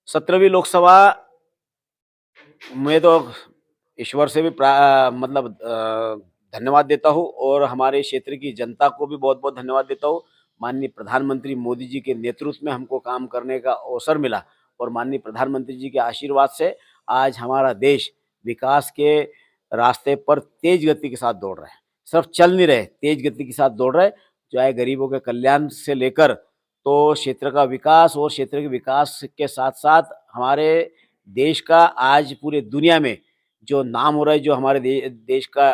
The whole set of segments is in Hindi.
17वीं लोकसभा में तो ईश्वर से भी धन्यवाद देता हूँ और हमारे क्षेत्र की जनता को भी बहुत-बहुत धन्यवाद देता हूँ। माननीय प्रधानमंत्री मोदी जी के नेतृत्व में हमको काम करने का अवसर मिला और माननीय प्रधानमंत्री जी के आशीर्वाद से आज हमारा देश विकास के रास्ते पर तेज गति के साथ दौड़ रहा है। सिर्फ चल नहीं रहे, तेज गति के साथ दौड़ रहे, चाहे गरीबों के कल्याण से लेकर तो क्षेत्र का विकास और क्षेत्र के विकास के साथ-साथ हमारे देश का आज पूरे दुनिया में जो नाम हो रहा है, जो हमारे देश का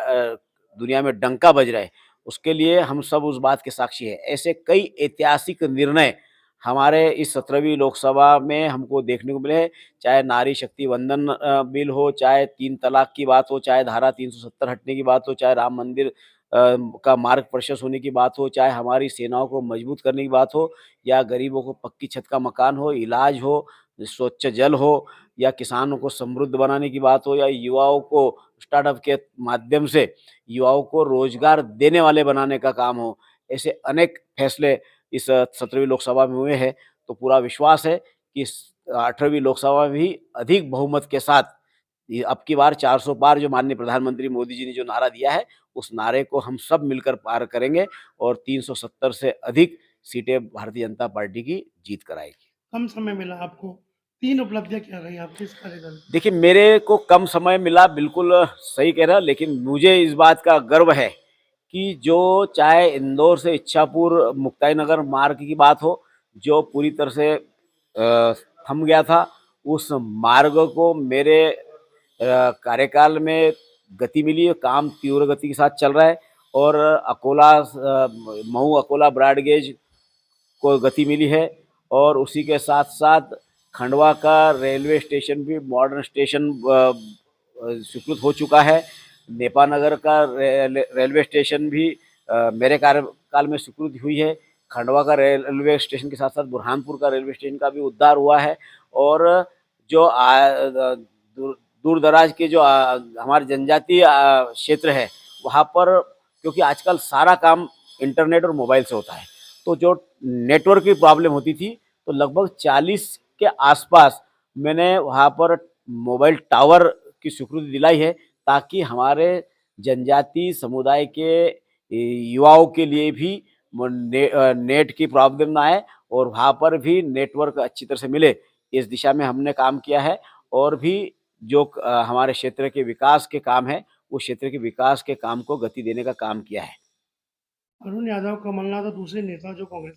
दुनिया में डंका बज रहा है, उसके लिए हम सब उस बात के साक्षी हैं। ऐसे कई ऐतिहासिक निर्णय हमारे इस 17वीं लोकसभा में हमको देखने को मिले हैं, चाहे नारी शक्ति वंदन बिल हो, चाहे 3 तलाक की बात हो, चाहे धारा 370 हटने की बात हो, चाहे राम मंदिर का मार्ग प्रशस्त होने की बात हो, चाहे हमारी सेनाओं को मजबूत करने की बात हो या गरीबों को पक्की छत का मकान हो, इलाज हो, स्वच्छ जल हो या किसानों को समृद्ध बनाने की बात हो या युवाओं को स्टार्टअप के माध्यम से युवाओं को रोजगार देने वाले बनाने का काम हो। ऐसे अनेक फैसले इस 17वीं लोकसभा में हुए हैं, तो पूरा विश्वास है कि इस 18वीं लोकसभा में भी अधिक बहुमत के साथ ये अब की बार 400 पार जो माननीय प्रधानमंत्री मोदी जी ने जो नारा दिया है, उस नारे को हम सब मिलकर पार करेंगे और 370 से अधिक सीटें भारतीय जनता पार्टी की जीत कराएगी। कम समय मिला आपको, 3 उपलब्धियाँ क्या रही आपके इस कार्यकाल में? देखिए, मेरे को कम समय मिला बिल्कुल सही कह रहा, लेकिन मुझे इस बात का गर्व है कि जो चाहे इंदौर से इच्छापुर मुक्ताई नगर मार्ग की बात हो, जो पूरी तरह से थम गया था, उस मार्ग को मेरे कार्यकाल में गति मिली है, काम तीव्र गति के साथ चल रहा है और मऊ अकोला ब्रॉड गेज को गति मिली है और उसी के साथ-साथ खंडवा का रेलवे स्टेशन भी मॉडर्न स्टेशन स्वीकृत हो चुका है। नेपानगर का रेलवे स्टेशन भी मेरे कार्यकाल में स्वीकृति हुई है। खंडवा का रेलवे स्टेशन के साथ-साथ बुरहानपुर का रेलवे स्टेशन का भी उद्धार हुआ है और जो दूर-दराज के जो हमारे जनजातीय क्षेत्र है, वहाँ पर क्योंकि आजकल सारा काम इंटरनेट और मोबाइल से होता है, तो जो नेटवर्क की प्रॉब्लम होती थी, तो लगभग 40 के आसपास मैंने वहाँ पर मोबाइल टावर की स्वीकृति दिलाई है, ताकि हमारे जनजातीय समुदाय के युवाओं के लिए भी नेट की प्रॉब्लम ना आए और वहाँ पर भी नेटवर्क अच्छी तरह से मिले। इस दिशा में हमने काम किया है और भी जो हमारे क्षेत्र के विकास के काम हैं, उस क्षेत्र के विकास के काम को गति देने का काम किया है। अरुण यादव, कमलनाथ और दूसरे नेता जो कांग्रेस